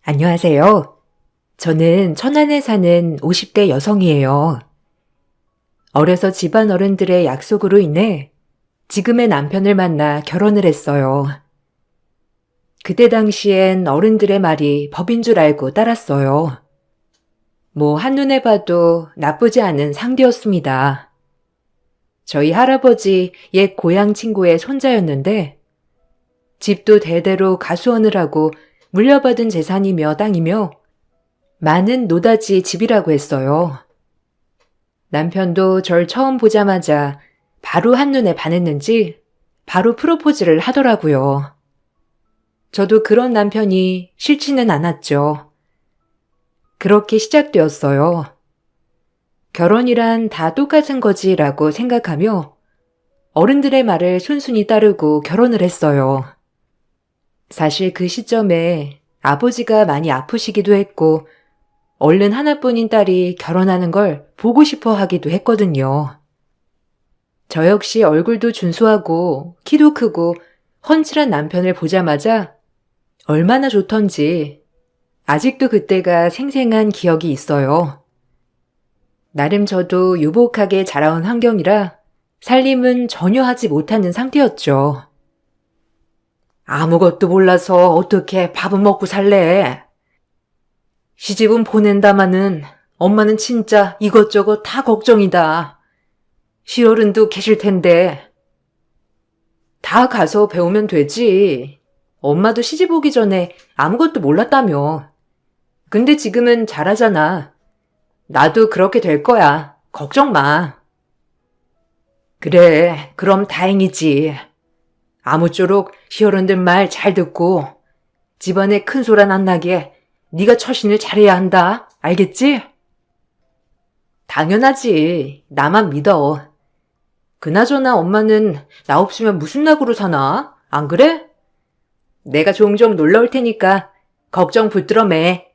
안녕하세요. 저는 천안에 사는 50대 여성이에요. 어려서 집안 어른들의 약속으로 인해 지금의 남편을 만나 결혼을 했어요. 그때 당시엔 어른들의 말이 법인 줄 알고 따랐어요. 한눈에 봐도 나쁘지 않은 상대였습니다. 저희 할아버지 옛 고향 친구의 손자였는데 집도 대대로 가수원을 하고 물려받은 재산이며 땅이며 많은 노다지 집이라고 했어요. 남편도 절 처음 보자마자 바로 한눈에 반했는지 바로 프로포즈를 하더라고요. 저도 그런 남편이 싫지는 않았죠. 그렇게 시작되었어요. 결혼이란 다 똑같은 거지라고 생각하며 어른들의 말을 순순히 따르고 결혼을 했어요. 사실 그 시점에 아버지가 많이 아프시기도 했고 얼른 하나뿐인 딸이 결혼하는 걸 보고 싶어 하기도 했거든요. 저 역시 얼굴도 준수하고 키도 크고 훤칠한 남편을 보자마자 얼마나 좋던지 아직도 그때가 생생한 기억이 있어요. 나름 저도 유복하게 자라온 환경이라 살림은 전혀 하지 못하는 상태였죠. 아무것도 몰라서 어떻게 밥은 먹고 살래? 시집은 보낸다마는 엄마는 진짜 이것저것 다 걱정이다. 시어른도 계실 텐데. 다 가서 배우면 되지. 엄마도 시집 오기 전에 아무것도 몰랐다며. 근데 지금은 잘하잖아. 나도 그렇게 될 거야. 걱정 마. 그래, 그럼 다행이지. 아무쪼록 시어른들 말 잘 듣고 집안에 큰 소란 안 나게 네가 처신을 잘해야 한다. 알겠지? 당연하지. 나만 믿어. 그나저나 엄마는 나 없으면 무슨 낙으로 사나? 안 그래? 내가 종종 놀러 올 테니까 걱정 붙들어 매.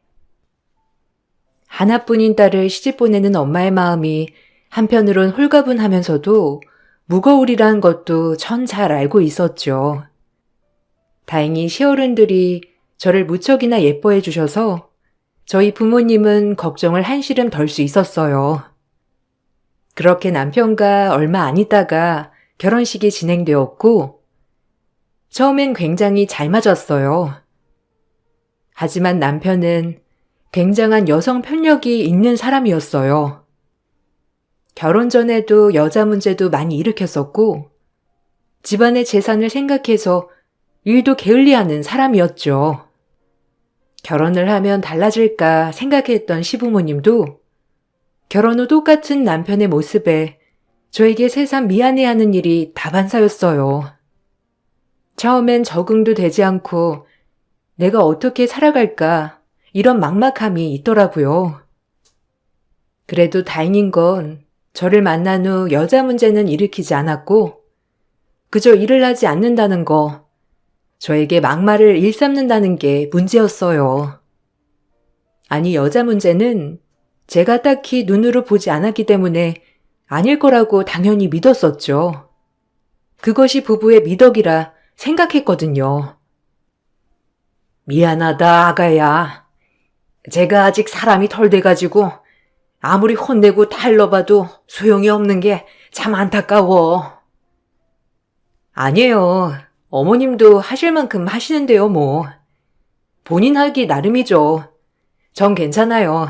하나뿐인 딸을 시집 보내는 엄마의 마음이 한편으론 홀가분하면서도 무거우리란 것도 전 잘 알고 있었죠. 다행히 시어른들이 저를 무척이나 예뻐해 주셔서 저희 부모님은 걱정을 한시름 덜 수 있었어요. 그렇게 남편과 얼마 안 있다가 결혼식이 진행되었고 처음엔 굉장히 잘 맞았어요. 하지만 남편은 굉장한 여성 편력이 있는 사람이었어요. 결혼 전에도 여자 문제도 많이 일으켰었고 집안의 재산을 생각해서 일도 게을리하는 사람이었죠. 결혼을 하면 달라질까 생각했던 시부모님도 결혼 후 똑같은 남편의 모습에 저에게 새삼 미안해하는 일이 다반사였어요. 처음엔 적응도 되지 않고 내가 어떻게 살아갈까 이런 막막함이 있더라고요. 그래도 다행인 건 저를 만난 후 여자 문제는 일으키지 않았고 그저 일을 하지 않는다는 거, 저에게 막말을 일삼는다는 게 문제였어요. 아니, 여자 문제는 제가 딱히 눈으로 보지 않았기 때문에 아닐 거라고 당연히 믿었었죠. 그것이 부부의 미덕이라 생각했거든요. 미안하다, 아가야. 제가 아직 사람이 덜 돼가지고 아무리 혼내고 달러봐도 소용이 없는 게 참 안타까워. 아니에요. 어머님도 하실 만큼 하시는데요, 뭐. 본인 하기 나름이죠. 전 괜찮아요.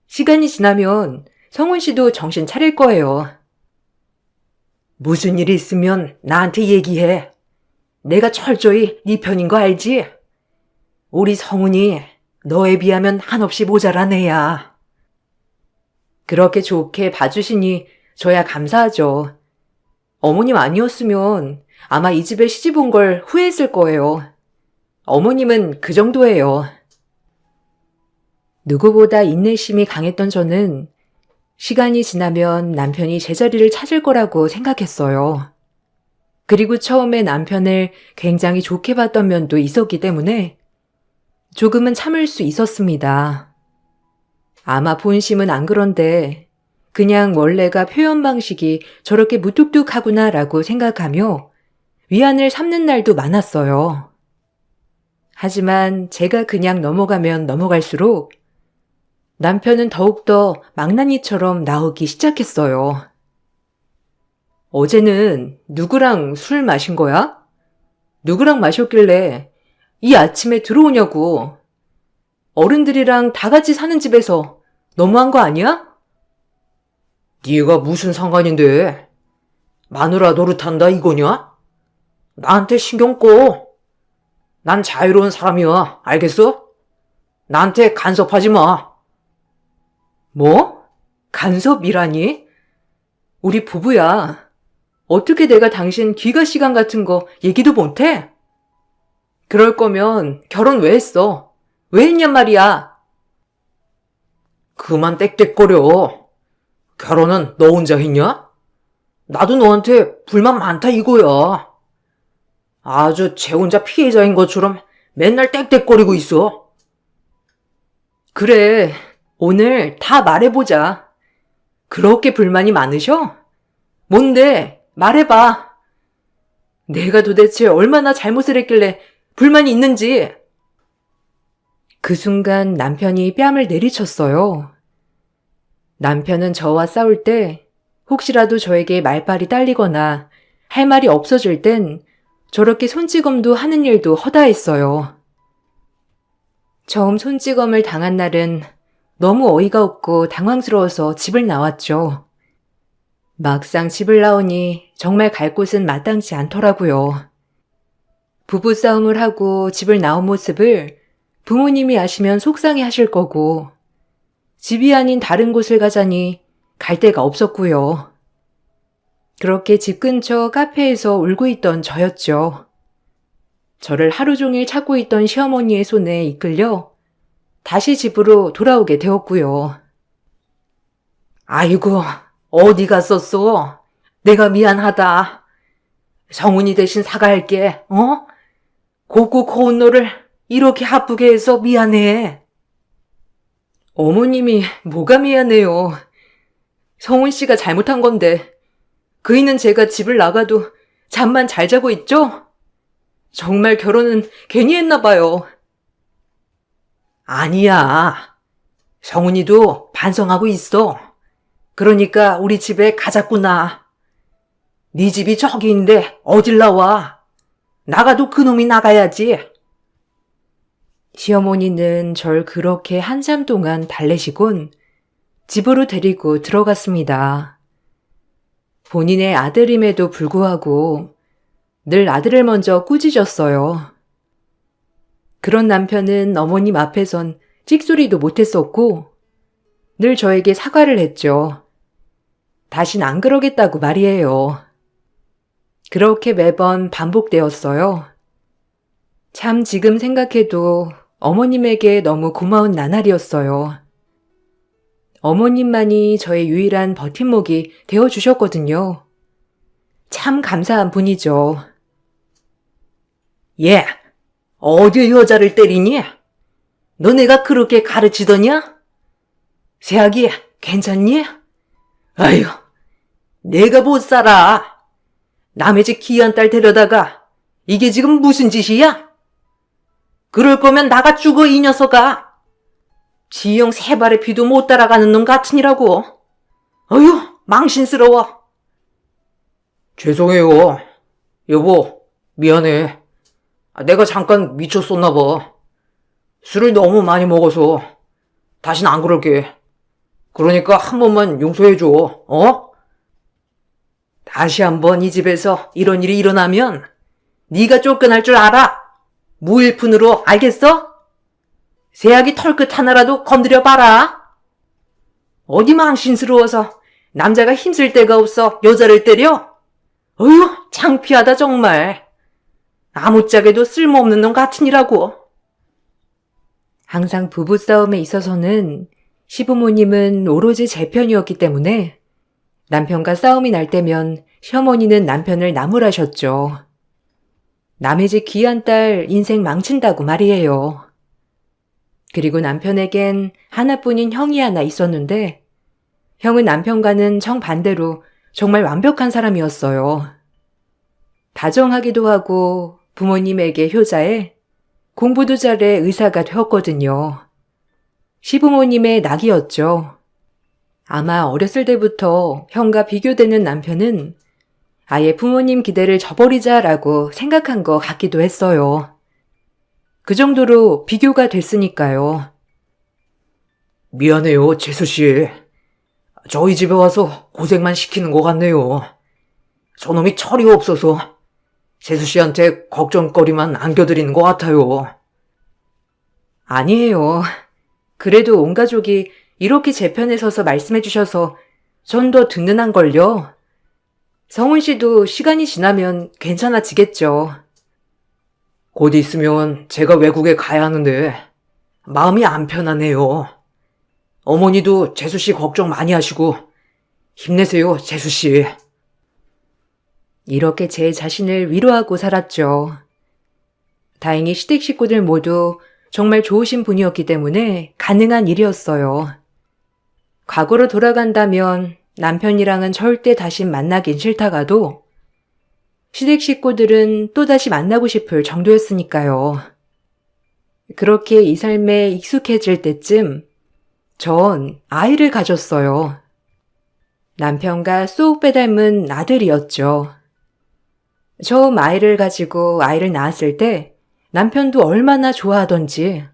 시간이 지나면 성훈 씨도 정신 차릴 거예요. 무슨 일이 있으면 나한테 얘기해. 내가 철저히 네 편인 거 알지? 우리 성훈이 너에 비하면 한없이 모자란 애야. 그렇게 좋게 봐주시니 저야 감사하죠. 어머님 아니었으면 아마 이 집에 시집 온 걸 후회했을 거예요. 어머님은 그 정도예요. 누구보다 인내심이 강했던 저는 시간이 지나면 남편이 제자리를 찾을 거라고 생각했어요. 그리고 처음에 남편을 굉장히 좋게 봤던 면도 있었기 때문에 조금은 참을 수 있었습니다. 아마 본심은 안 그런데 그냥 원래가 표현 방식이 저렇게 무뚝뚝하구나라고 생각하며 위안을 삼는 날도 많았어요. 하지만 제가 그냥 넘어가면 넘어갈수록 남편은 더욱더 망나니처럼 나오기 시작했어요. 어제는 누구랑 술 마신 거야? 누구랑 마셨길래 이 아침에 들어오냐고. 어른들이랑 다 같이 사는 집에서 너무한 거 아니야? 네가 무슨 상관인데? 마누라 노릇한다 이거냐? 나한테 신경 꺼. 난 자유로운 사람이야. 알겠어? 나한테 간섭하지 마. 뭐? 간섭이라니? 우리 부부야. 어떻게 내가 당신 귀가 시간 같은 거 얘기도 못해? 그럴 거면 결혼 왜 했어? 왜 했냔 말이야. 그만 땡땡거려. 결혼은 너 혼자 했냐? 나도 너한테 불만 많다 이거야. 아주 쟤 혼자 피해자인 것처럼 맨날 땡땡거리고 있어. 그래, 오늘 다 말해보자. 그렇게 불만이 많으셔? 뭔데? 말해봐. 내가 도대체 얼마나 잘못을 했길래 불만이 있는지. 그 순간 남편이 뺨을 내리쳤어요. 남편은 저와 싸울 때 혹시라도 저에게 말발이 딸리거나 할 말이 없어질 땐 저렇게 손찌검도 하는 일도 허다했어요. 처음 손찌검을 당한 날은 너무 어이가 없고 당황스러워서 집을 나왔죠. 막상 집을 나오니 정말 갈 곳은 마땅치 않더라고요. 부부싸움을 하고 집을 나온 모습을 부모님이 아시면 속상해 하실 거고, 집이 아닌 다른 곳을 가자니 갈 데가 없었고요. 그렇게 집 근처 카페에서 울고 있던 저였죠. 저를 하루 종일 찾고 있던 시어머니의 손에 이끌려 다시 집으로 돌아오게 되었고요. 아이고, 어디 갔었어? 내가 미안하다. 성훈이 대신 사과할게, 어? 곱고 고운 너를 이렇게 아프게 해서 미안해. 어머님이 뭐가 미안해요. 성훈 씨가 잘못한 건데 그이는 제가 집을 나가도 잠만 잘 자고 있죠? 정말 결혼은 괜히 했나 봐요. 아니야. 성훈이도 반성하고 있어. 그러니까 우리 집에 가자꾸나. 네 집이 저기인데 어딜 나와. 나가도 그놈이 나가야지. 시어머니는 절 그렇게 한참 동안 달래시곤 집으로 데리고 들어갔습니다. 본인의 아들임에도 불구하고 늘 아들을 먼저 꾸짖었어요. 그런 남편은 어머님 앞에선 찍소리도 못했었고 늘 저에게 사과를 했죠. 다신 안 그러겠다고 말이에요. 그렇게 매번 반복되었어요. 참 지금 생각해도 어머님에게 너무 고마운 나날이었어요. 어머님만이 저의 유일한 버팀목이 되어주셨거든요. 참 감사한 분이죠. 얘, 어디 여자를 때리니? 너 내가 그렇게 가르치더냐? 새아기, 괜찮니? 아휴, 내가 못 살아. 남의 집 귀한 딸 데려다가 이게 지금 무슨 짓이야? 그럴 거면 나가 죽어 이 녀석아. 지형 세 발의 피도 못 따라가는 놈 같으니라고. 어휴, 망신스러워. 죄송해요. 여보, 미안해. 내가 잠깐 미쳤었나 봐. 술을 너무 많이 먹어서 다신 안 그럴게. 그러니까 한 번만 용서해줘, 어? 다시 한번 이 집에서 이런 일이 일어나면 네가 쫓겨날 줄 알아. 무일푼으로, 알겠어? 새아기 털끝 하나라도 건드려봐라. 어디 망신스러워서 남자가 힘쓸 데가 없어 여자를 때려? 어휴, 창피하다 정말. 아무짝에도 쓸모없는 놈 같으니라고. 항상 부부싸움에 있어서는 시부모님은 오로지 제 편이었기 때문에 남편과 싸움이 날 때면 시어머니는 남편을 나무라셨죠. 남의 집 귀한 딸 인생 망친다고 말이에요. 그리고 남편에겐 하나뿐인 형이 하나 있었는데 형은 남편과는 정반대로 정말 완벽한 사람이었어요. 다정하기도 하고 부모님에게 효자에 공부도 잘해 의사가 되었거든요. 시부모님의 낙이었죠. 아마 어렸을 때부터 형과 비교되는 남편은 아예 부모님 기대를 저버리자라고 생각한 것 같기도 했어요. 그 정도로 비교가 됐으니까요. 미안해요, 재수씨. 저희 집에 와서 고생만 시키는 것 같네요. 저놈이 철이 없어서 재수씨한테 걱정거리만 안겨드리는 것 같아요. 아니에요. 그래도 온 가족이 이렇게 제 편에 서서 말씀해 주셔서 전 더 든든한걸요. 성훈 씨도 시간이 지나면 괜찮아지겠죠. 곧 있으면 제가 외국에 가야 하는데 마음이 안 편하네요. 어머니도 재수씨 걱정 많이 하시고 힘내세요, 재수씨. 이렇게 제 자신을 위로하고 살았죠. 다행히 시댁 식구들 모두 정말 좋으신 분이었기 때문에 가능한 일이었어요. 과거로 돌아간다면 남편이랑은 절대 다시 만나긴 싫다가도 시댁 식구들은 또다시 만나고 싶을 정도였으니까요. 그렇게 이 삶에 익숙해질 때쯤 전 아이를 가졌어요. 남편과 쏙 빼닮은 아들이었죠. 처음 아이를 가지고 아이를 낳았을 때 남편도 얼마나 좋아하던지.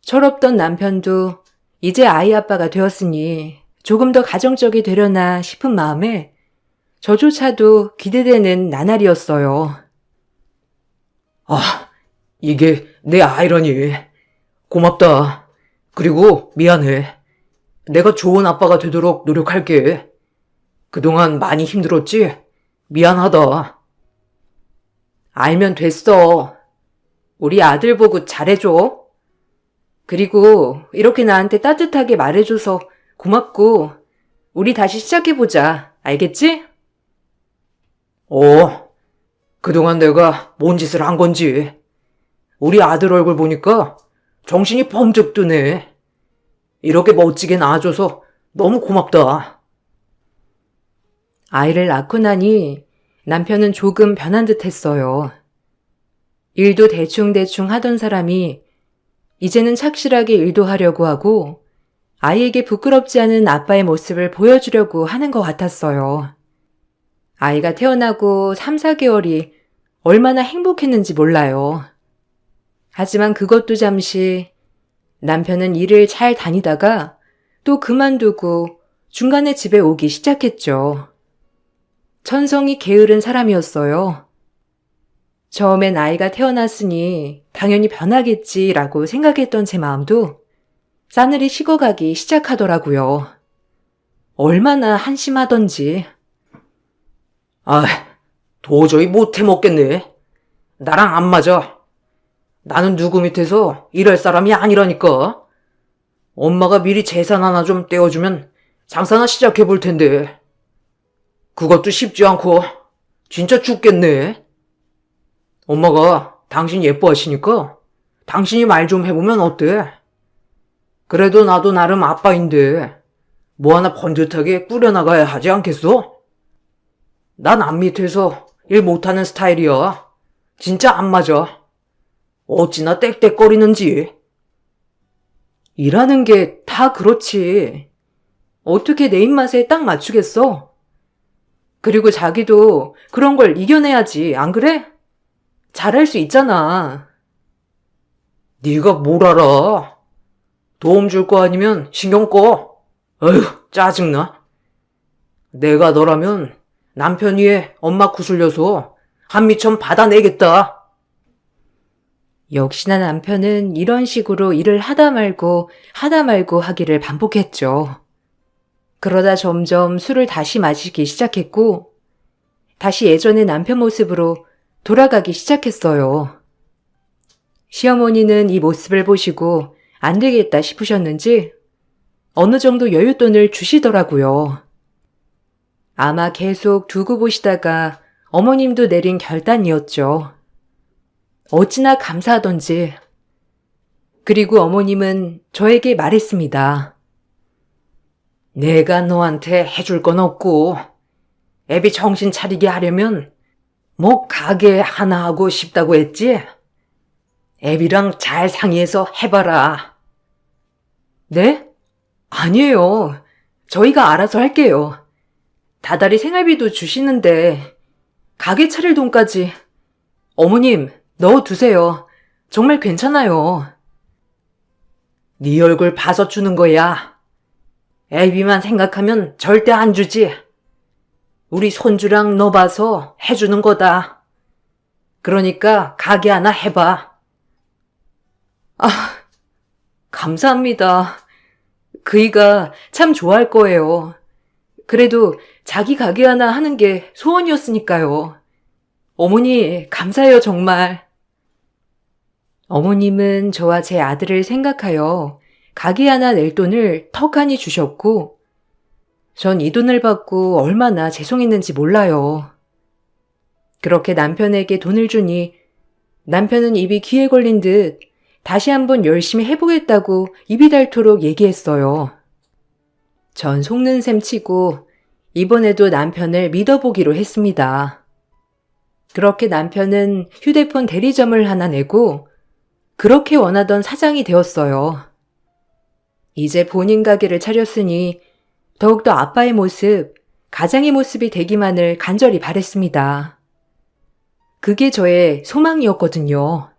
철없던 남편도 이제 아이 아빠가 되었으니 조금 더 가정적이 되려나 싶은 마음에 저조차도 기대되는 나날이었어요. 아, 이게 내 아이러니. 고맙다. 그리고 미안해. 내가 좋은 아빠가 되도록 노력할게. 그동안 많이 힘들었지? 미안하다. 알면 됐어. 우리 아들 보고 잘해줘. 그리고 이렇게 나한테 따뜻하게 말해줘서 고맙고 우리 다시 시작해보자. 알겠지? 그동안 내가 뭔 짓을 한 건지. 우리 아들 얼굴 보니까 정신이 번쩍 드네. 이렇게 멋지게 낳아줘서 너무 고맙다. 아이를 낳고 나니 남편은 조금 변한 듯 했어요. 일도 대충대충 하던 사람이 이제는 착실하게 일도 하려고 하고 아이에게 부끄럽지 않은 아빠의 모습을 보여주려고 하는 것 같았어요. 아이가 태어나고 3, 4개월이 얼마나 행복했는지 몰라요. 하지만 그것도 잠시 남편은 일을 잘 다니다가 또 그만두고 중간에 집에 오기 시작했죠. 천성이 게으른 사람이었어요. 처음엔 아이가 태어났으니 당연히 변하겠지라고 생각했던 제 마음도 싸늘히 식어가기 시작하더라고요. 얼마나 한심하던지. 도저히 못 해먹겠네. 나랑 안 맞아. 나는 누구 밑에서 일할 사람이 아니라니까. 엄마가 미리 재산 하나 좀 떼어주면 장사나 시작해 볼 텐데. 그것도 쉽지 않고 진짜 죽겠네. 엄마가 당신 예뻐하시니까 당신이 말 좀 해보면 어때? 그래도 나도 나름 아빠인데 뭐 하나 번듯하게 꾸려나가야 하지 않겠어? 난 남 밑에서 일 못하는 스타일이야. 진짜 안 맞아. 어찌나 떽떽거리는지. 일하는 게 다 그렇지. 어떻게 내 입맛에 딱 맞추겠어? 그리고 자기도 그런 걸 이겨내야지, 안 그래? 잘할 수 있잖아. 네가 뭘 알아? 도움 줄 거 아니면 신경 꺼. 어휴, 짜증나. 내가 너라면 남편 위에 엄마 구슬려서 한미천 받아내겠다. 역시나 남편은 이런 식으로 일을 하다 말고 하기를 반복했죠. 그러다 점점 술을 다시 마시기 시작했고 다시 예전의 남편 모습으로 돌아가기 시작했어요. 시어머니는 이 모습을 보시고 안 되겠다 싶으셨는지 어느 정도 여윳돈을 주시더라고요. 아마 계속 두고 보시다가 어머님도 내린 결단이었죠. 어찌나 감사하던지. 그리고 어머님은 저에게 말했습니다. 내가 너한테 해줄 건 없고 애비 정신 차리게 하려면 뭐 가게 하나 하고 싶다고 했지? 애비랑 잘 상의해서 해봐라. 네? 아니에요. 저희가 알아서 할게요. 다달이 생활비도 주시는데 가게 차릴 돈까지 어머님 넣어두세요. 정말 괜찮아요. 네 얼굴 봐서 주는 거야. 애비만 생각하면 절대 안 주지. 우리 손주랑 너 봐서 해주는 거다. 그러니까 가게 하나 해봐. 감사합니다. 그이가 참 좋아할 거예요. 그래도 자기 가게 하나 하는 게 소원이었으니까요. 어머니, 감사해요, 정말. 어머님은 저와 제 아들을 생각하여 가게 하나 낼 돈을 턱하니 주셨고, 전 이 돈을 받고 얼마나 죄송했는지 몰라요. 그렇게 남편에게 돈을 주니 남편은 입이 귀에 걸린 듯 다시 한번 열심히 해보겠다고 입이 닳도록 얘기했어요. 전 속는 셈 치고 이번에도 남편을 믿어보기로 했습니다. 그렇게 남편은 휴대폰 대리점을 하나 내고 그렇게 원하던 사장이 되었어요. 이제 본인 가게를 차렸으니 더욱더 아빠의 모습, 가장의 모습이 되기만을 간절히 바랬습니다. 그게 저의 소망이었거든요.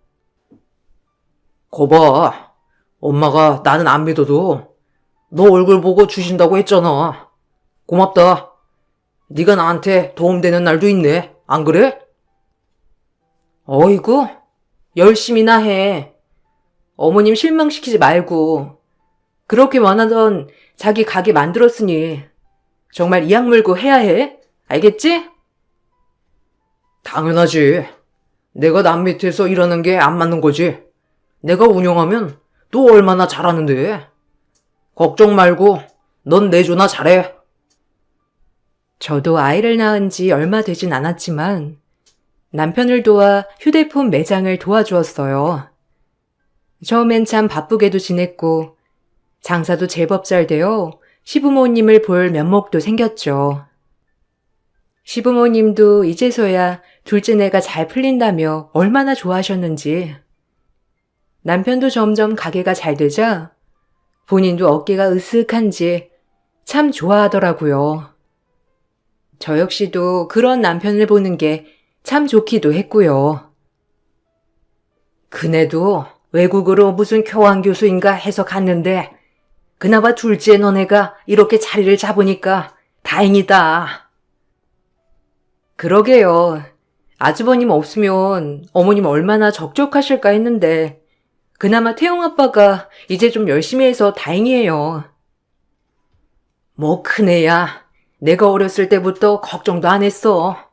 거봐. 엄마가 나는 안 믿어도 너 얼굴 보고 주신다고 했잖아. 고맙다. 네가 나한테 도움되는 날도 있네. 안 그래? 어이구, 열심히나 해. 어머님 실망시키지 말고 그렇게 원하던 자기 가게 만들었으니 정말 이악 물고 해야 해. 알겠지? 당연하지. 내가 남 밑에서 일하는 게 안 맞는 거지. 내가 운영하면 또 얼마나 잘하는데. 걱정 말고 넌 내조나 잘해. 저도 아이를 낳은 지 얼마 되진 않았지만 남편을 도와 휴대폰 매장을 도와주었어요. 처음엔 참 바쁘게도 지냈고 장사도 제법 잘 되어 시부모님을 볼 면목도 생겼죠. 시부모님도 이제서야 둘째내가 잘 풀린다며 얼마나 좋아하셨는지. 남편도 점점 가게가 잘 되자 본인도 어깨가 으쓱한지 참 좋아하더라고요. 저 역시도 그런 남편을 보는 게 참 좋기도 했고요. 그네도 외국으로 무슨 교환교수인가 해서 갔는데 그나마 둘째 너네가 이렇게 자리를 잡으니까 다행이다. 그러게요. 아주버님 없으면 어머님 얼마나 적적하실까 했는데 그나마 태용 아빠가 이제 좀 열심히 해서 다행이에요. 뭐 큰애야. 내가 어렸을 때부터 걱정도 안 했어.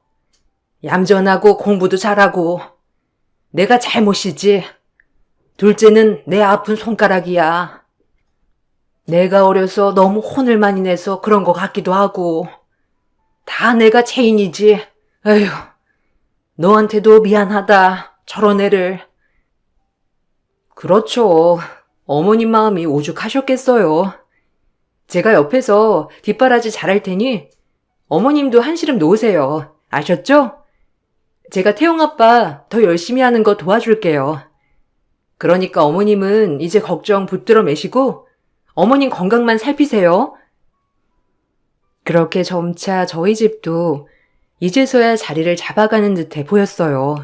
얌전하고 공부도 잘하고 내가 잘못이지. 둘째는 내 아픈 손가락이야. 내가 어려서 너무 혼을 많이 내서 그런 것 같기도 하고 다 내가 죄인이지. 에휴, 너한테도 미안하다. 저런 애를. 그렇죠. 어머님 마음이 오죽하셨겠어요. 제가 옆에서 뒷바라지 잘할 테니 어머님도 한시름 놓으세요. 아셨죠? 제가 태용 아빠 더 열심히 하는 거 도와줄게요. 그러니까 어머님은 이제 걱정 붙들어 매시고 어머님 건강만 살피세요. 그렇게 점차 저희 집도 이제서야 자리를 잡아가는 듯해 보였어요.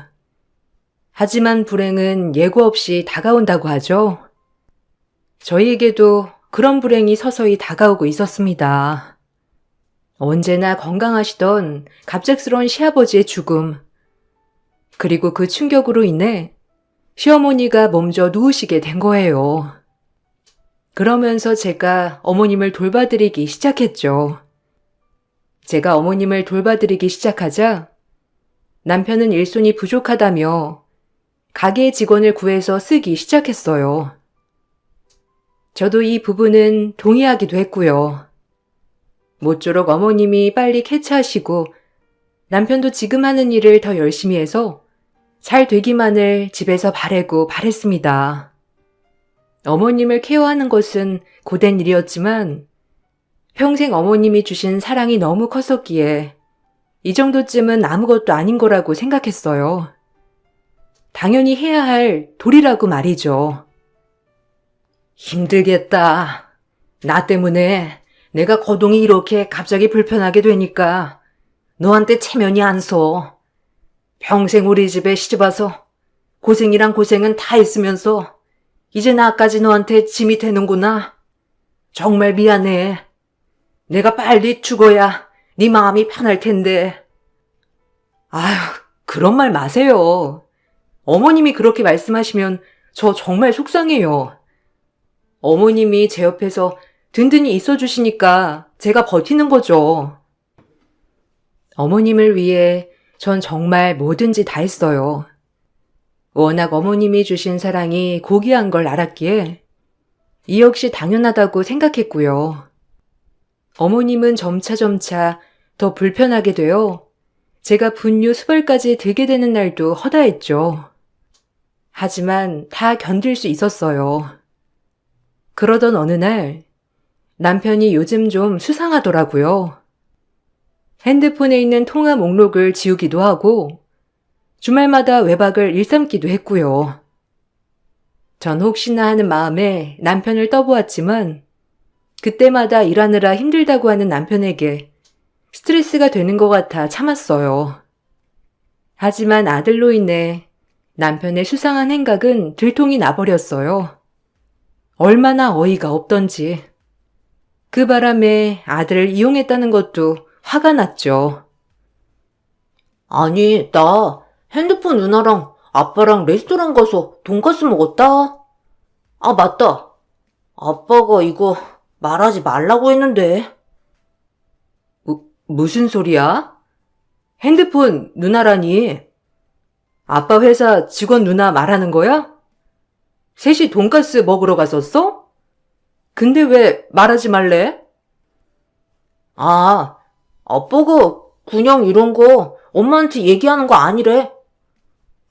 하지만 불행은 예고 없이 다가온다고 하죠. 저희에게도 그런 불행이 서서히 다가오고 있었습니다. 언제나 건강하시던 갑작스러운 시아버지의 죽음, 그리고 그 충격으로 인해 시어머니가 몸져 누우시게 된 거예요. 그러면서 제가 어머님을 돌봐드리기 시작했죠. 제가 어머님을 돌봐드리기 시작하자 남편은 일손이 부족하다며 가게 직원을 구해서 쓰기 시작했어요. 저도 이 부분은 동의하기도 했고요. 모쪼록 어머님이 빨리 쾌차하시고 남편도 지금 하는 일을 더 열심히 해서 잘 되기만을 집에서 바라고 바랬습니다. 어머님을 케어하는 것은 고된 일이었지만 평생 어머님이 주신 사랑이 너무 컸었기에 이 정도쯤은 아무것도 아닌 거라고 생각했어요. 당연히 해야 할 도리라고 말이죠. 힘들겠다. 나 때문에 내가 거동이 이렇게 갑자기 불편하게 되니까 너한테 체면이 안 서. 평생 우리 집에 시집와서 고생이랑 고생은 다 했으면서 이제 나까지 너한테 짐이 되는구나. 정말 미안해. 내가 빨리 죽어야 네 마음이 편할 텐데. 아휴, 그런 말 마세요. 어머님이 그렇게 말씀하시면 저 정말 속상해요. 어머님이 제 옆에서 든든히 있어주시니까 제가 버티는 거죠. 어머님을 위해 전 정말 뭐든지 다 했어요. 워낙 어머님이 주신 사랑이 고귀한 걸 알았기에 이 역시 당연하다고 생각했고요. 어머님은 점차 더 불편하게 되어 제가 분유 수발까지 들게 되는 날도 허다했죠. 하지만 다 견딜 수 있었어요. 그러던 어느 날 남편이 요즘 좀 수상하더라고요. 핸드폰에 있는 통화 목록을 지우기도 하고 주말마다 외박을 일삼기도 했고요. 전 혹시나 하는 마음에 남편을 떠보았지만 그때마다 일하느라 힘들다고 하는 남편에게 스트레스가 되는 것 같아 참았어요. 하지만 아들로 인해 남편의 수상한 행각은 들통이 나버렸어요. 얼마나 어이가 없던지. 그 바람에 아들을 이용했다는 것도 화가 났죠. 아니, 나 핸드폰 누나랑 아빠랑 레스토랑 가서 돈가스 먹었다. 아, 맞다. 아빠가 이거 말하지 말라고 했는데. 무슨 소리야? 핸드폰 누나라니? 아빠 회사 직원 누나 말하는 거야? 셋이 돈가스 먹으러 갔었어? 근데 왜 말하지 말래? 아, 아빠가 그냥 이런 거 엄마한테 얘기하는 거 아니래.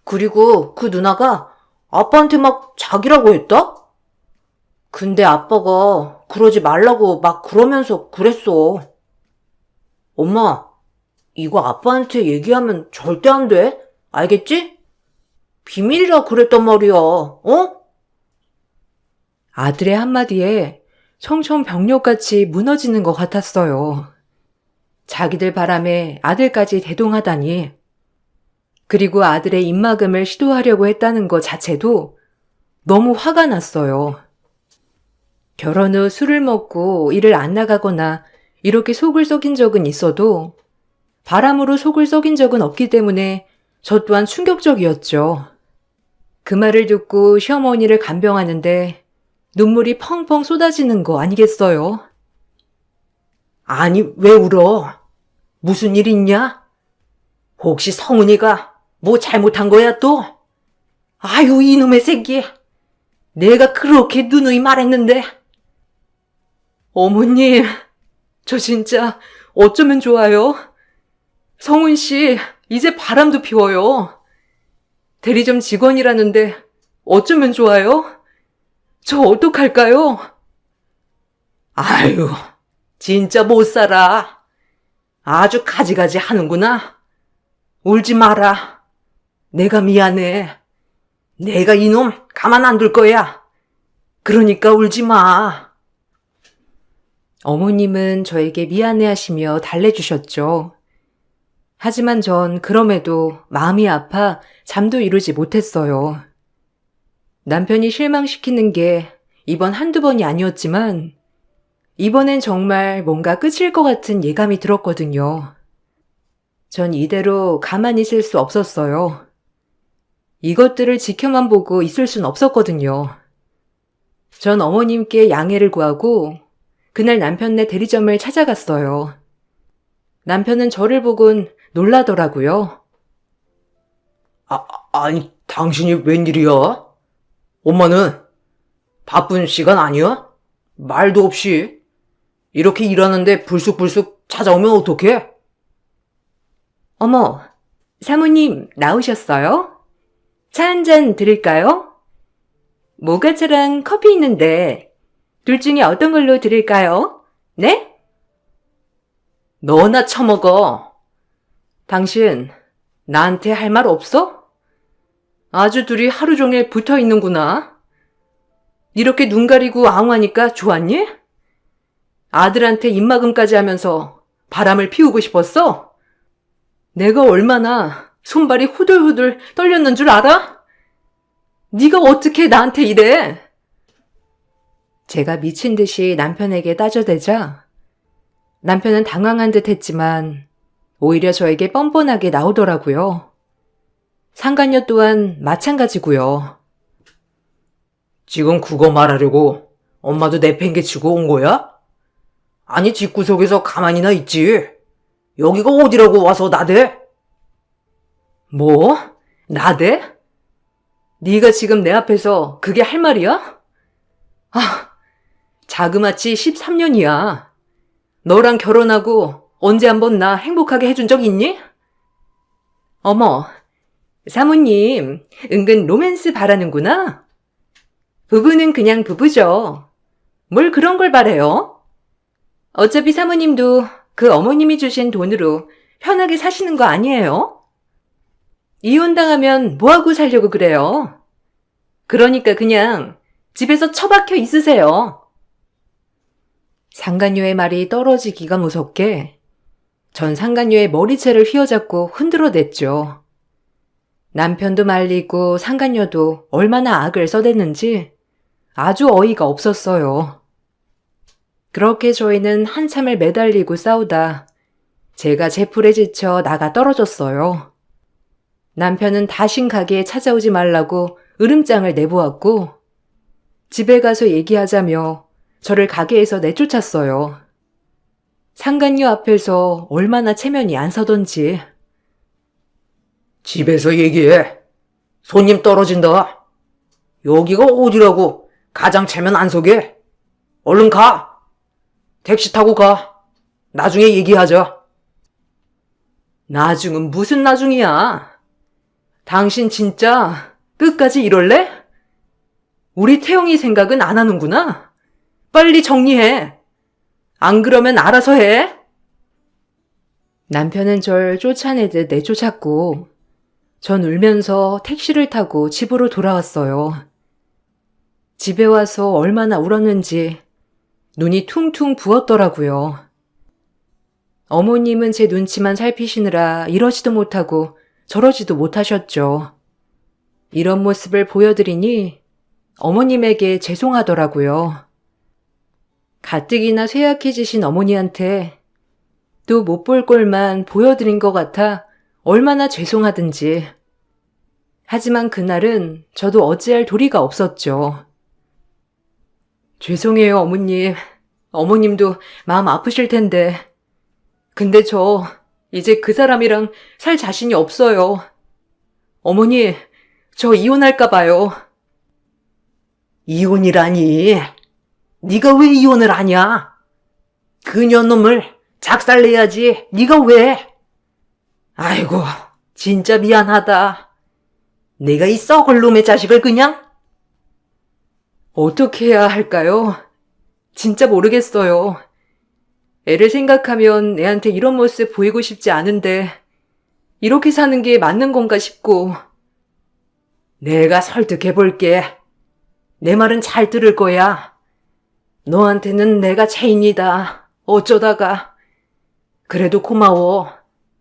그리고 그 누나가 아빠한테 막 자기라고 했다? 근데 아빠가 그러지 말라고 막 그러면서 그랬어. 엄마, 이거 아빠한테 얘기하면 절대 안 돼. 알겠지? 비밀이라 그랬단 말이야. 어? 아들의 한마디에 청천벽력같이 무너지는 것 같았어요. 자기들 바람에 아들까지 대동하다니. 그리고 아들의 입막음을 시도하려고 했다는 것 자체도 너무 화가 났어요. 결혼 후 술을 먹고 일을 안 나가거나 이렇게 속을 썩인 적은 있어도 바람으로 속을 썩인 적은 없기 때문에 저 또한 충격적이었죠. 그 말을 듣고 시어머니를 간병하는데 눈물이 펑펑 쏟아지는 거 아니겠어요? 아니, 왜 울어? 무슨 일 있냐? 혹시 성은이가 뭐 잘못한 거야 또? 아유, 이놈의 새끼. 내가 그렇게 누누이 말했는데. 어머님, 저 진짜 어쩌면 좋아요? 성훈 씨, 이제 바람도 피워요. 대리점 직원이라는데 어쩌면 좋아요? 저 어떡할까요? 아유, 진짜 못 살아. 아주 가지가지 하는구나. 울지 마라. 내가 미안해. 내가 이놈 가만 안 둘 거야. 그러니까 울지 마. 어머님은 저에게 미안해하시며 달래주셨죠. 하지만 전 그럼에도 마음이 아파 잠도 이루지 못했어요. 남편이 실망시키는 게 이번 한두 번이 아니었지만 이번엔 정말 뭔가 끝일 것 같은 예감이 들었거든요. 전 이대로 가만히 있을 수 없었어요. 이것들을 지켜만 보고 있을 순 없었거든요. 전 어머님께 양해를 구하고 그날 남편네 대리점을 찾아갔어요. 남편은 저를 보곤 놀라더라고요. 아니, 당신이 웬일이야? 엄마는 바쁜 시간 아니야? 말도 없이. 이렇게 일하는데 불쑥불쑥 찾아오면 어떡해? 어머, 사모님 나오셨어요? 차 한 잔 드릴까요? 모가차랑 커피 있는데 둘 중에 어떤 걸로 드릴까요? 네? 너나 처먹어. 당신 나한테 할 말 없어? 아주 둘이 하루 종일 붙어 있는구나. 이렇게 눈 가리고 앙하니까 좋았니? 아들한테 입막음까지 하면서 바람을 피우고 싶었어? 내가 얼마나 손발이 후들후들 떨렸는 줄 알아? 네가 어떻게 나한테 이래? 제가 미친 듯이 남편에게 따져대자 남편은 당황한 듯 했지만 오히려 저에게 뻔뻔하게 나오더라고요. 상간녀 또한 마찬가지고요. 지금 그거 말하려고 엄마도 내팽개치고 온 거야? 아니 집구석에서 가만히나 있지. 여기가 어디라고 와서 나대? 뭐? 나대? 네가 지금 내 앞에서 그게 할 말이야? 아, 자그마치 13년이야. 너랑 결혼하고 언제 한번 나 행복하게 해준 적 있니? 어머, 사모님, 은근 로맨스 바라는구나. 부부는 그냥 부부죠. 뭘 그런 걸 바래요? 어차피 사모님도 그 어머님이 주신 돈으로 편하게 사시는 거 아니에요? 이혼당하면 뭐하고 살려고 그래요? 그러니까 그냥 집에서 처박혀 있으세요. 상간녀의 말이 떨어지기가 무섭게 전 상간녀의 머리채를 휘어잡고 흔들어댔죠. 남편도 말리고 상간녀도 얼마나 악을 써댔는지 아주 어이가 없었어요. 그렇게 저희는 한참을 매달리고 싸우다 제가 제풀에 지쳐 나가 떨어졌어요. 남편은 다신 가게에 찾아오지 말라고 으름장을 내보았고 집에 가서 얘기하자며 저를 가게에서 내쫓았어요. 상간녀 앞에서 얼마나 체면이 안 서던지. 집에서 얘기해. 손님 떨어진다. 여기가 어디라고 가장 체면 안 서게? 얼른 가. 택시 타고 가. 나중에 얘기하자. 나중은 무슨 나중이야? 당신 진짜 끝까지 이럴래? 우리 태영이 생각은 안 하는구나. 빨리 정리해. 안 그러면 알아서 해. 남편은 절 쫓아내듯 내쫓았고 전 울면서 택시를 타고 집으로 돌아왔어요. 집에 와서 얼마나 울었는지 눈이 퉁퉁 부었더라고요. 어머님은 제 눈치만 살피시느라 이러지도 못하고 저러지도 못하셨죠. 이런 모습을 보여드리니 어머님에게 죄송하더라고요. 가뜩이나 쇠약해지신 어머니한테 또 못 볼 꼴만 보여드린 것 같아 얼마나 죄송하든지. 하지만 그날은 저도 어찌할 도리가 없었죠. 죄송해요, 어머님. 어머님도 마음 아프실 텐데. 근데 저 이제 그 사람이랑 살 자신이 없어요. 어머니, 저 이혼할까 봐요. 이혼이라니. 네가 왜 이혼을 하냐? 그년놈을 작살내야지. 네가 왜? 아이고, 진짜 미안하다. 내가 이 썩을 놈의 자식을 그냥? 어떻게 해야 할까요? 진짜 모르겠어요. 애를 생각하면 애한테 이런 모습 보이고 싶지 않은데 이렇게 사는 게 맞는 건가 싶고. 내가 설득해 볼게. 내 말은 잘 들을 거야. 너한테는 내가 체인이다. 어쩌다가. 그래도 고마워.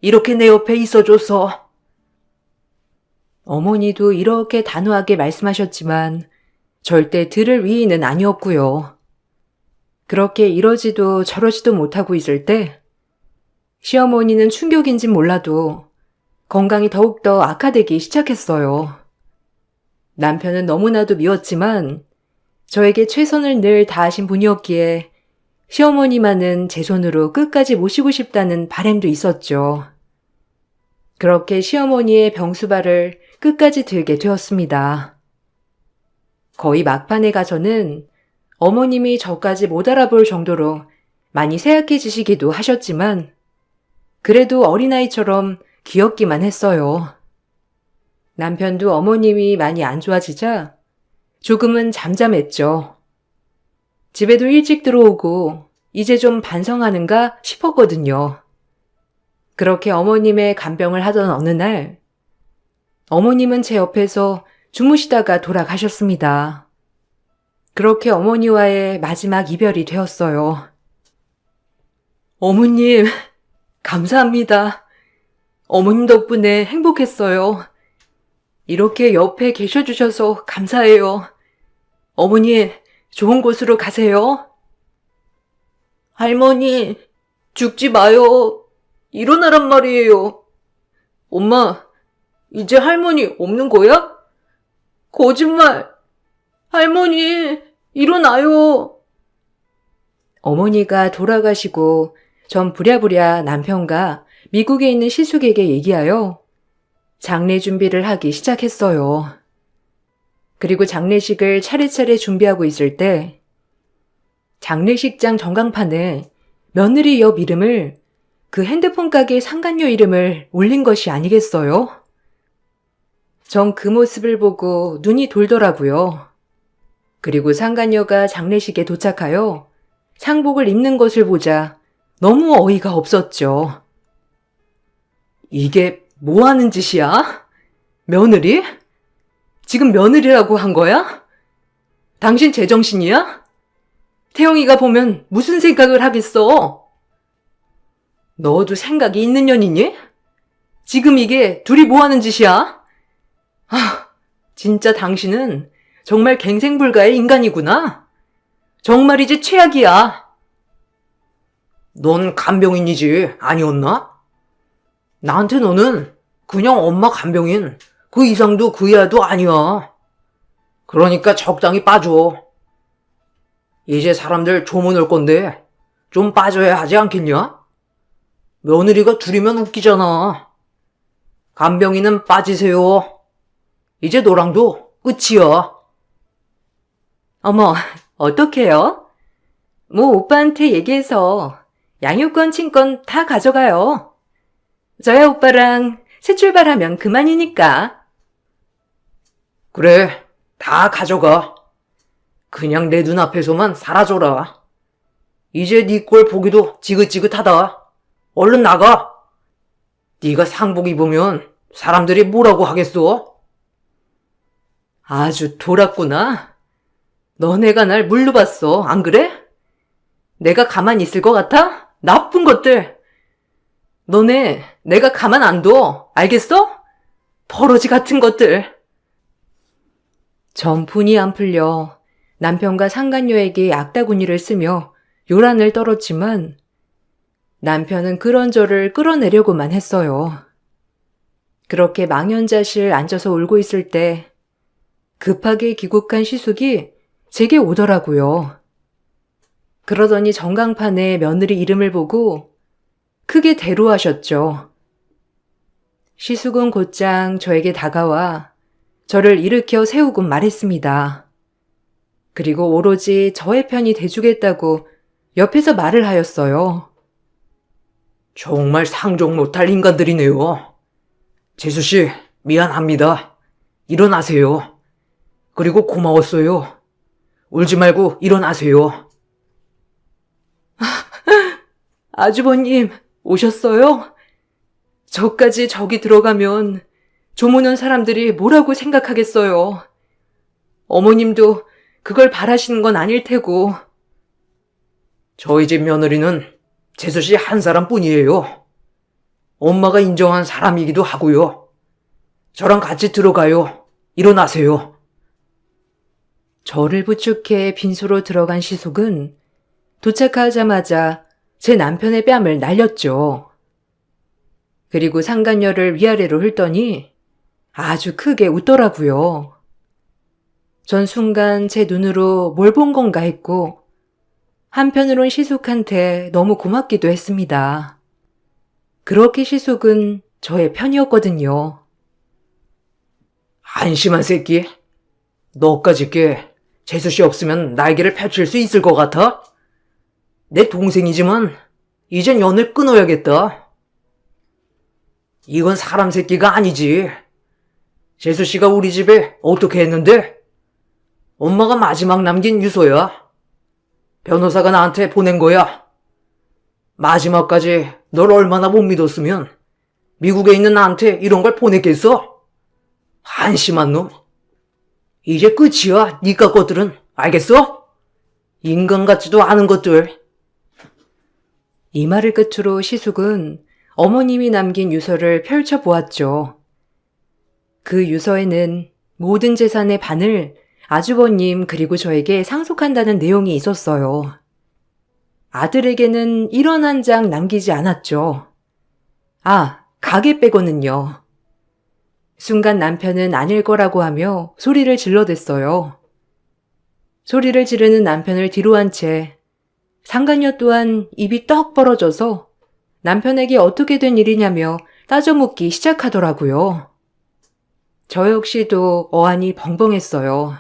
이렇게 내 옆에 있어줘서. 어머니도 이렇게 단호하게 말씀하셨지만 절대 들을 위인은 아니었고요. 그렇게 이러지도 저러지도 못하고 있을 때 시어머니는 충격인진 몰라도 건강이 더욱더 악화되기 시작했어요. 남편은 너무나도 미웠지만 저에게 최선을 늘 다하신 분이었기에 시어머니만은 제 손으로 끝까지 모시고 싶다는 바람도 있었죠. 그렇게 시어머니의 병수발을 끝까지 들게 되었습니다. 거의 막판에 가서는 어머님이 저까지 못 알아볼 정도로 많이 쇠약해지시기도 하셨지만 그래도 어린아이처럼 귀엽기만 했어요. 남편도 어머님이 많이 안 좋아지자 조금은 잠잠했죠. 집에도 일찍 들어오고 이제 좀 반성하는가 싶었거든요. 그렇게 어머님의 간병을 하던 어느 날 어머님은 제 옆에서 주무시다가 돌아가셨습니다. 그렇게 어머니와의 마지막 이별이 되었어요. 어머님, 감사합니다. 어머님 덕분에 행복했어요. 이렇게 옆에 계셔주셔서 감사해요. 어머니, 좋은 곳으로 가세요. 할머니, 죽지 마요. 일어나란 말이에요. 엄마, 이제 할머니 없는 거야? 거짓말. 할머니, 일어나요. 어머니가 돌아가시고 전 부랴부랴 남편과 미국에 있는 시숙에게 얘기하여 장례 준비를 하기 시작했어요. 그리고 장례식을 차례차례 준비하고 있을 때 장례식장 전광판에 며느리 옆 이름을 그 핸드폰 가게 상간녀 이름을 올린 것이 아니겠어요? 전 그 모습을 보고 눈이 돌더라고요. 그리고 상간녀가 장례식에 도착하여 상복을 입는 것을 보자 너무 어이가 없었죠. 이게 뭐 하는 짓이야? 며느리? 지금 며느리라고 한 거야? 당신 제정신이야? 태영이가 보면 무슨 생각을 하겠어? 너도 생각이 있는 년이니? 지금 이게 둘이 뭐 하는 짓이야? 진짜 당신은 정말 갱생불가의 인간이구나. 정말이지 최악이야. 넌 간병인이지 아니었나? 나한테 너는 그냥 엄마 간병인 그 이상도 그 이하도 아니야. 그러니까 적당히 빠져. 이제 사람들 조문 올 건데 좀 빠져야 하지 않겠냐? 며느리가 둘이면 웃기잖아. 간병인은 빠지세요. 이제 너랑도 끝이야. 어머, 어떡해요? 뭐 오빠한테 얘기해서 양육권, 친권 다 가져가요. 저야 오빠랑 새 출발하면 그만이니까. 그래, 다 가져가. 그냥 내 눈앞에서만 사라져라. 이제 네 꼴 보기도 지긋지긋하다. 얼른 나가. 네가 상복 입으면 사람들이 뭐라고 하겠어? 아주 돌았구나. 너네가 날 물로 봤어, 안 그래? 내가 가만히 있을 것 같아? 나쁜 것들. 너네 내가 가만 안 둬, 알겠어? 버러지 같은 것들. 전 분이 안 풀려 남편과 상간녀에게 악다구니를 쓰며 요란을 떨었지만 남편은 그런 저를 끌어내려고만 했어요. 그렇게 망연자실 앉아서 울고 있을 때 급하게 귀국한 시숙이 제게 오더라고요. 그러더니 전광판에 며느리 이름을 보고 크게 대로하셨죠. 시숙은 곧장 저에게 다가와 저를 일으켜 세우곤 말했습니다. 그리고 오로지 저의 편이 돼주겠다고 옆에서 말을 하였어요. 정말 상종 못할 인간들이네요. 재수씨, 미안합니다. 일어나세요. 그리고 고마웠어요. 울지 말고 일어나세요. 아주버님, 오셨어요? 저까지 저기 들어가면 조문 온 사람들이 뭐라고 생각하겠어요. 어머님도 그걸 바라시는 건 아닐 테고. 저희 집 며느리는 재수씨 한 사람뿐이에요. 엄마가 인정한 사람이기도 하고요. 저랑 같이 들어가요. 일어나세요. 저를 부축해 빈소로 들어간 시숙은 도착하자마자 제 남편의 뺨을 날렸죠. 그리고 상간녀를 위아래로 훑더니 아주 크게 웃더라고요. 전 순간 제 눈으로 뭘 본 건가 했고 한편으론 시숙한테 너무 고맙기도 했습니다. 그렇게 시숙은 저의 편이었거든요. 한심한 새끼. 너까짓 게 재수씨 없으면 날개를 펼칠 수 있을 것 같아? 내 동생이지만 이젠 연을 끊어야겠다. 이건 사람 새끼가 아니지. 재수씨가 우리 집에 어떻게 했는데? 엄마가 마지막 남긴 유서야. 변호사가 나한테 보낸 거야. 마지막까지 널 얼마나 못 믿었으면 미국에 있는 나한테 이런 걸 보냈겠어? 한심한 놈. 이제 끝이야, 니까 것들은. 알겠어? 인간 같지도 않은 것들. 이 말을 끝으로 시숙은 어머님이 남긴 유서를 펼쳐보았죠. 그 유서에는 모든 재산의 반을 아주버님 그리고 저에게 상속한다는 내용이 있었어요. 아들에게는 1원 한 장 남기지 않았죠. 아, 가게 빼고는요. 순간 남편은 아닐 거라고 하며 소리를 질러댔어요. 소리를 지르는 남편을 뒤로 한 채 상간녀 또한 입이 떡 벌어져서 남편에게 어떻게 된 일이냐며 따져묻기 시작하더라고요. 저 역시도 어안이 벙벙했어요.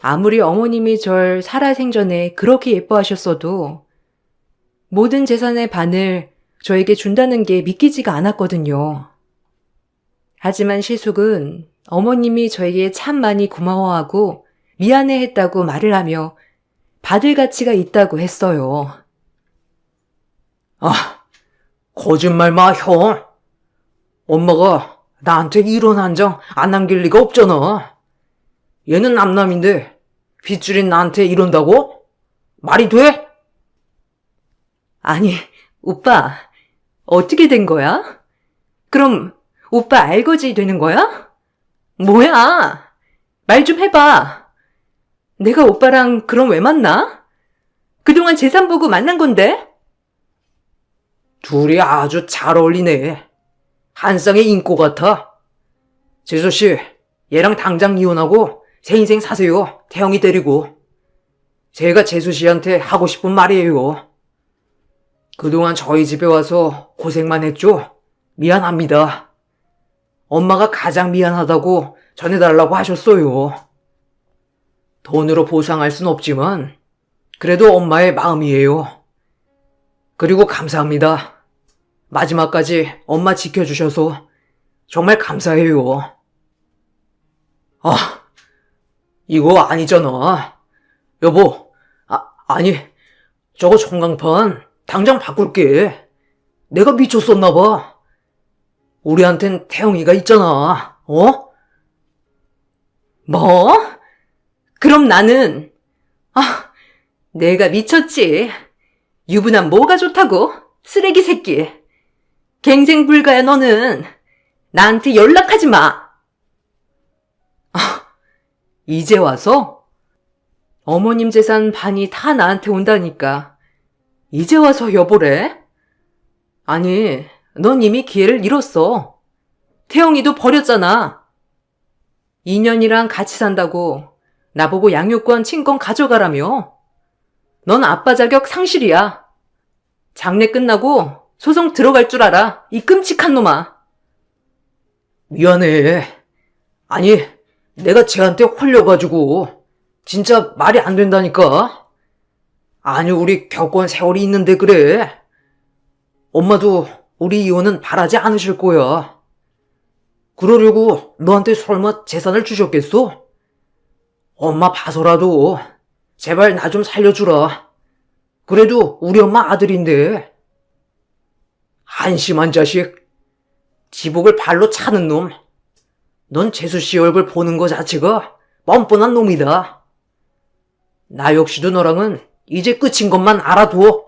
아무리 어머님이 절 살아생전에 그렇게 예뻐하셨어도 모든 재산의 반을 저에게 준다는 게 믿기지가 않았거든요. 하지만 시숙은 어머님이 저에게 참 많이 고마워하고 미안해했다고 말을 하며 받을 가치가 있다고 했어요. 아, 거짓말 마, 형. 엄마가 나한테 1원 한 장 안 남길 리가 없잖아. 얘는 남남인데 빗줄인 나한테 이런다고? 말이 돼? 아니, 오빠, 어떻게 된 거야? 그럼 오빠 알거지 되는 거야? 뭐야? 말 좀 해봐. 내가 오빠랑 그럼 왜 만나? 그동안 재산 보고 만난 건데? 둘이 아주 잘 어울리네. 한 쌍의 인꼬 같아. 재수씨, 얘랑 당장 이혼하고 새 인생 사세요. 태영이 데리고. 제가 재수씨한테 하고 싶은 말이에요. 그동안 저희 집에 와서 고생만 했죠? 미안합니다. 엄마가 가장 미안하다고 전해달라고 하셨어요. 돈으로 보상할 순 없지만 그래도 엄마의 마음이에요. 그리고 감사합니다. 마지막까지 엄마 지켜주셔서 정말 감사해요. 아, 이거 아니잖아. 여보, 아니, 저거 전광판 당장 바꿀게. 내가 미쳤었나봐. 우리한텐 태영이가 있잖아. 어? 뭐? 그럼 나는, 내가 미쳤지. 유부남 뭐가 좋다고? 쓰레기 새끼. 갱생 불가야 너는. 나한테 연락하지 마. 이제 와서? 어머님 재산 반이 다 나한테 온다니까. 이제 와서 여보래? 아니, 넌 이미 기회를 잃었어. 태영이도 버렸잖아. 2년이랑 같이 산다고 나보고 양육권 친권 가져가라며. 넌 아빠 자격 상실이야. 장례 끝나고 소송 들어갈 줄 알아. 이 끔찍한 놈아. 미안해. 아니, 내가 쟤한테 홀려가지고 진짜 말이 안 된다니까. 아니, 우리 겪어온 세월이 있는데 그래. 엄마도 우리 이혼은 바라지 않으실 거야. 그러려고 너한테 설마 재산을 주셨겠어? 엄마 봐서라도 제발 나 좀 살려주라. 그래도 우리 엄마 아들인데. 한심한 자식. 지복을 발로 차는 놈. 넌 재수씨 얼굴 보는 거 자체가 뻔뻔한 놈이다. 나 역시도 너랑은 이제 끝인 것만 알아둬.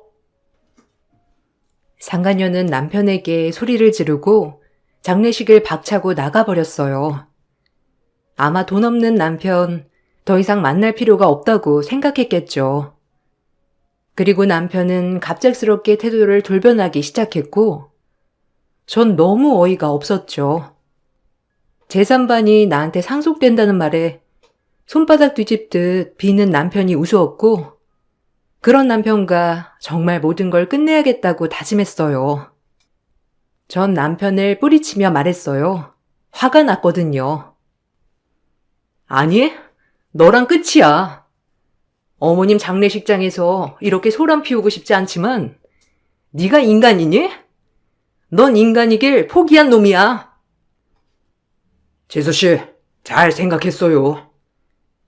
상간녀는 남편에게 소리를 지르고 장례식을 박차고 나가버렸어요. 아마 돈 없는 남편 더 이상 만날 필요가 없다고 생각했겠죠. 그리고 남편은 갑작스럽게 태도를 돌변하기 시작했고 전 너무 어이가 없었죠. 재산반이 나한테 상속된다는 말에 손바닥 뒤집듯 비는 남편이 우스웠고 그런 남편과 정말 모든 걸 끝내야겠다고 다짐했어요. 전 남편을 뿌리치며 말했어요. 화가 났거든요. 아니, 너랑 끝이야. 어머님 장례식장에서 이렇게 소란 피우고 싶지 않지만 네가 인간이니? 넌 인간이길 포기한 놈이야. 재수씨, 잘 생각했어요.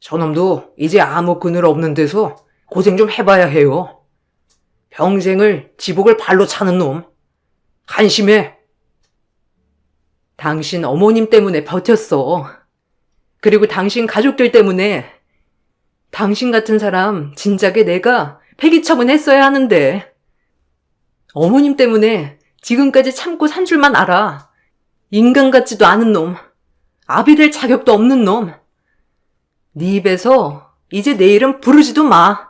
저놈도 이제 아무 그늘 없는 데서 고생 좀 해봐야 해요. 평생을 지복을 발로 차는 놈. 한심해. 당신 어머님 때문에 버텼어. 그리고 당신 가족들 때문에. 당신 같은 사람 진작에 내가 폐기 처분했어야 하는데. 어머님 때문에 지금까지 참고 산 줄만 알아. 인간 같지도 않은 놈. 아비 될 자격도 없는 놈. 네 입에서 이제 내 이름 부르지도 마.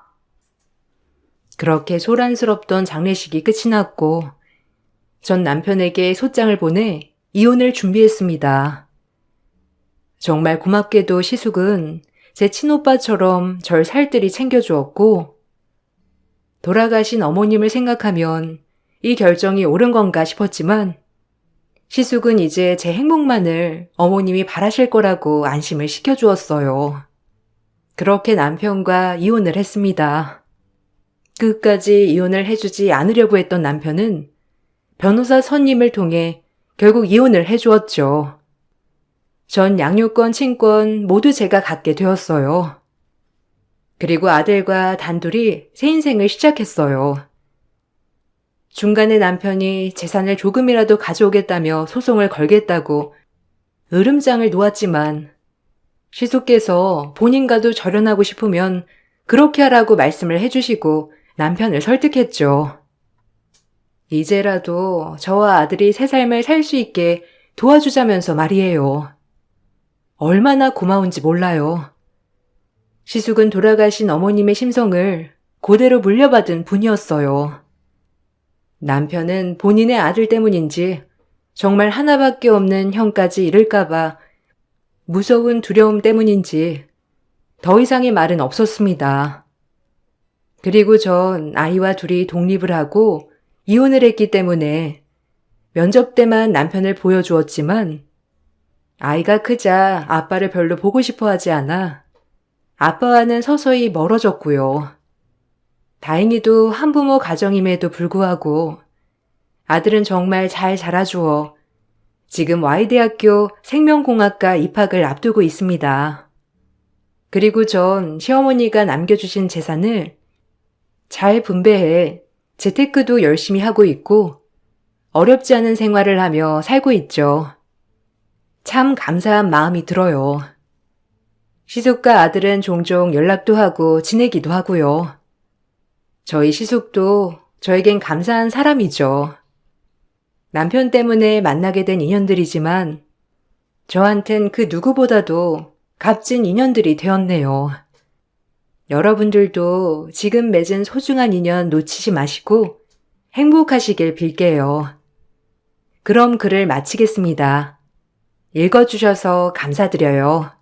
그렇게 소란스럽던 장례식이 끝이 났고 전 남편에게 소장을 보내 이혼을 준비했습니다. 정말 고맙게도 시숙은 제 친오빠처럼 절 살뜰히 챙겨주었고 돌아가신 어머님을 생각하면 이 결정이 옳은 건가 싶었지만 시숙은 이제 제 행복만을 어머님이 바라실 거라고 안심을 시켜주었어요. 그렇게 남편과 이혼을 했습니다. 끝까지 이혼을 해주지 않으려고 했던 남편은 변호사 선임을 통해 결국 이혼을 해주었죠. 전 양육권, 친권 모두 제가 갖게 되었어요. 그리고 아들과 단둘이 새 인생을 시작했어요. 중간에 남편이 재산을 조금이라도 가져오겠다며 소송을 걸겠다고 으름장을 놓았지만 시숙께서 본인과도 절연하고 싶으면 그렇게 하라고 말씀을 해주시고 남편을 설득했죠. 이제라도 저와 아들이 새 삶을 살 수 있게 도와주자면서 말이에요. 얼마나 고마운지 몰라요. 시숙은 돌아가신 어머님의 심성을 그대로 물려받은 분이었어요. 남편은 본인의 아들 때문인지 정말 하나밖에 없는 형까지 잃을까봐 무서운 두려움 때문인지 더 이상의 말은 없었습니다. 그리고 전 아이와 둘이 독립을 하고 이혼을 했기 때문에 면접 때만 남편을 보여주었지만 아이가 크자 아빠를 별로 보고 싶어 하지 않아 아빠와는 서서히 멀어졌고요. 다행히도 한부모 가정임에도 불구하고 아들은 정말 잘 자라주어 지금 Y대학교 생명공학과 입학을 앞두고 있습니다. 그리고 전 시어머니가 남겨주신 재산을 잘 분배해 재테크도 열심히 하고 있고 어렵지 않은 생활을 하며 살고 있죠. 참 감사한 마음이 들어요. 시숙과 아들은 종종 연락도 하고 지내기도 하고요. 저희 시숙도 저에겐 감사한 사람이죠. 남편 때문에 만나게 된 인연들이지만 저한텐 그 누구보다도 값진 인연들이 되었네요. 여러분들도 지금 맺은 소중한 인연 놓치지 마시고 행복하시길 빌게요. 그럼 글을 마치겠습니다. 읽어주셔서 감사드려요.